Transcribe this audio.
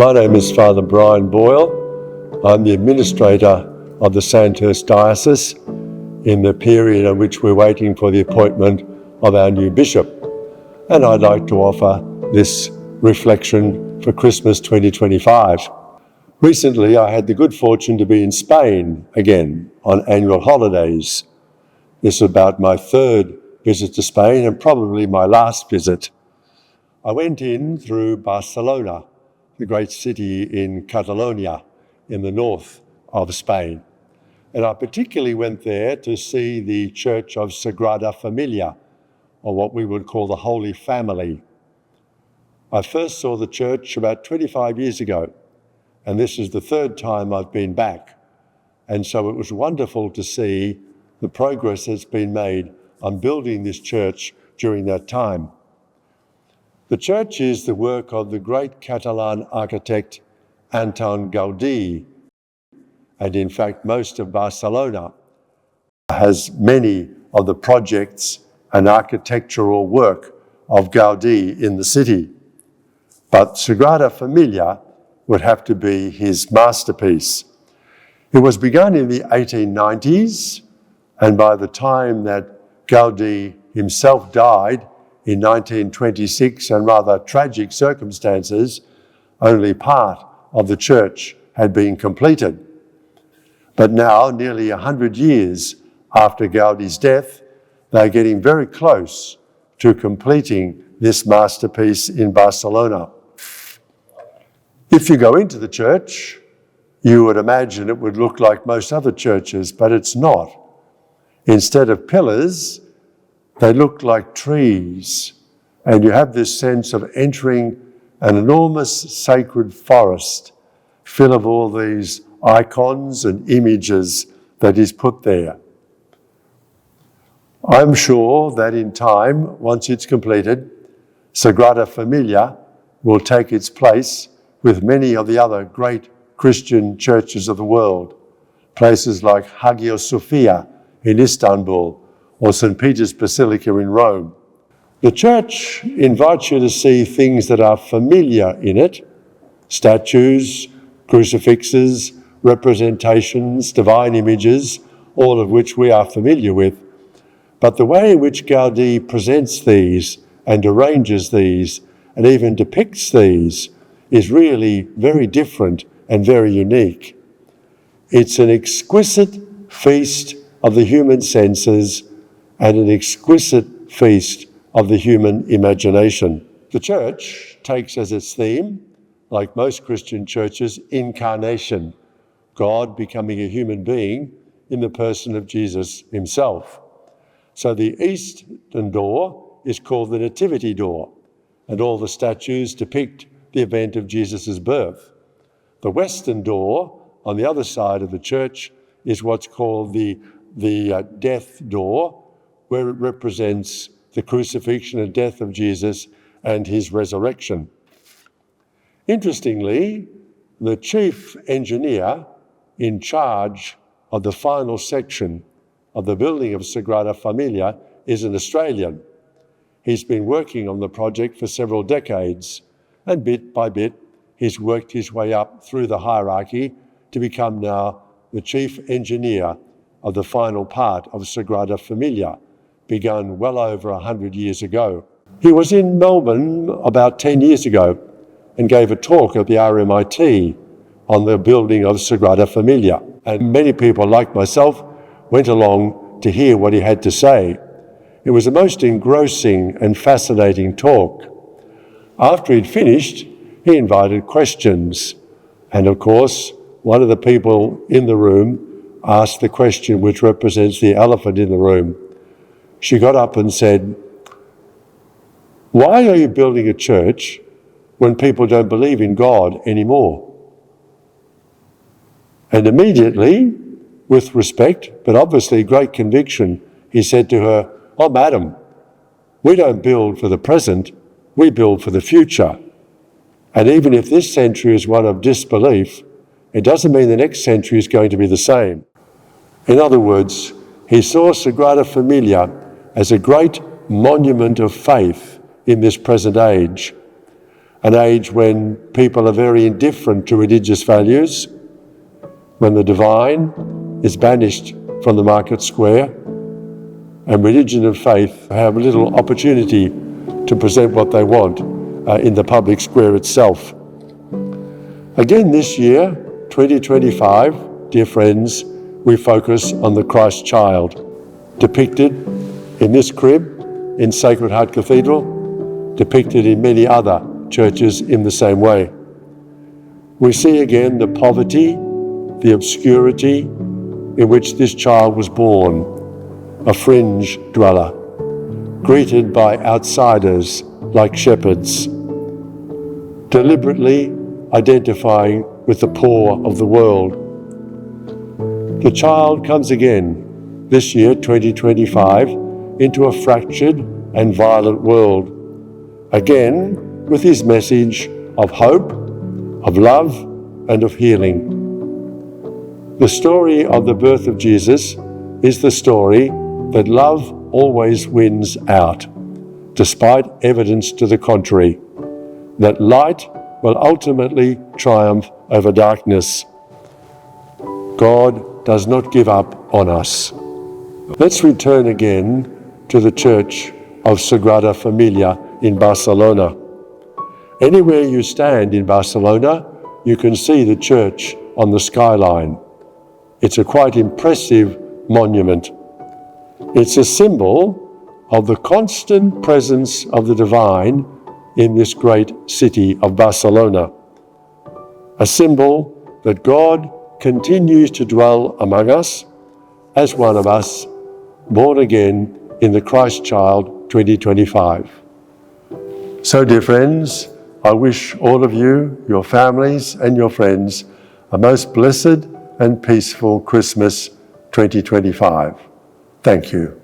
My name is Father Brian Boyle. I'm the administrator of the Sandhurst Diocese in the period in which we're waiting for the appointment of our new bishop. And I'd like to offer this reflection for Christmas 2025. Recently, I had the good fortune to be in Spain again on annual holidays. This is about my third visit to Spain and probably my last visit. I went in through Barcelona, the great city in Catalonia in the north of Spain. And I particularly went there to see the church of Sagrada Família, or what we would call the Holy Family. I first saw the church about 25 years ago, and this is the third time I've been back. And so it was wonderful to see the progress that's been made on building this church during that time. The church is the work of the great Catalan architect Anton Gaudí, and in fact most of Barcelona has many of the projects and architectural work of Gaudí in the city. But Sagrada Família would have to be his masterpiece. It was begun in the 1890s, and by the time that Gaudí himself died in 1926, and rather tragic circumstances, only part of the church had been completed. But now, nearly 100 years after Gaudí's death, they're getting very close to completing this masterpiece in Barcelona. If you go into the church, you would imagine it would look like most other churches, but it's not. Instead of pillars, they look like trees, and you have this sense of entering an enormous sacred forest full of all these icons and images that is put there. I'm sure that in time, once it's completed, Sagrada Família will take its place with many of the other great Christian churches of the world, places like Hagia Sophia in Istanbul, or St. Peter's Basilica in Rome. The church invites you to see things that are familiar in it: statues, crucifixes, representations, divine images, all of which we are familiar with. But the way in which Gaudí presents these and arranges these and even depicts these is really very different and very unique. It's an exquisite feast of the human senses and an exquisite feast of the human imagination. The church takes as its theme, like most Christian churches, incarnation, God becoming a human being in the person of Jesus himself. So the eastern door is called the Nativity door, and all the statues depict the event of Jesus' birth. The western door on the other side of the church is what's called the death door, where it represents the crucifixion and death of Jesus and his resurrection. Interestingly, the chief engineer in charge of the final section of the building of Sagrada Família is an Australian. He's been working on the project for several decades, and bit by bit, he's worked his way up through the hierarchy to become now the chief engineer of the final part of Sagrada Família, begun well over 100 years ago. He was in Melbourne about 10 years ago and gave a talk at the RMIT on the building of Sagrada Família. And many people, like myself, went along to hear what he had to say. It was a most engrossing and fascinating talk. After he'd finished, he invited questions. And of course, one of the people in the room asked the question which represents the elephant in the room. She got up and said, "Why are you building a church when people don't believe in God anymore?" And immediately, with respect, but obviously great conviction, he said to her, "Oh, madam, we don't build for the present, we build for the future. And even if this century is one of disbelief, it doesn't mean the next century is going to be the same." In other words, he saw Sagrada Família as a great monument of faith in this present age, an age when people are very indifferent to religious values, when the divine is banished from the market square, and religion and faith have little opportunity to present what they want in the public square itself. Again this year, 2025, dear friends, we focus on the Christ child, depicted in this crib in Sacred Heart Cathedral, depicted in many other churches in the same way. We see again the poverty, the obscurity in which this child was born, a fringe dweller, greeted by outsiders like shepherds, deliberately identifying with the poor of the world. The child comes again, this year, 2025, into a fractured and violent world, again with his message of hope, of love, and of healing. The story of the birth of Jesus is the story that love always wins out, despite evidence to the contrary, that light will ultimately triumph over darkness. God does not give up on us. Let's return again to the church of Sagrada Família in Barcelona. Anywhere you stand in Barcelona, you can see the church on the skyline. It's a quite impressive monument. It's a symbol of the constant presence of the divine in this great city of Barcelona. A symbol that God continues to dwell among us as one of us, born again in the Christ Child 2025. So, dear friends, I wish all of you, your families and your friends, a most blessed and peaceful Christmas 2025. Thank you.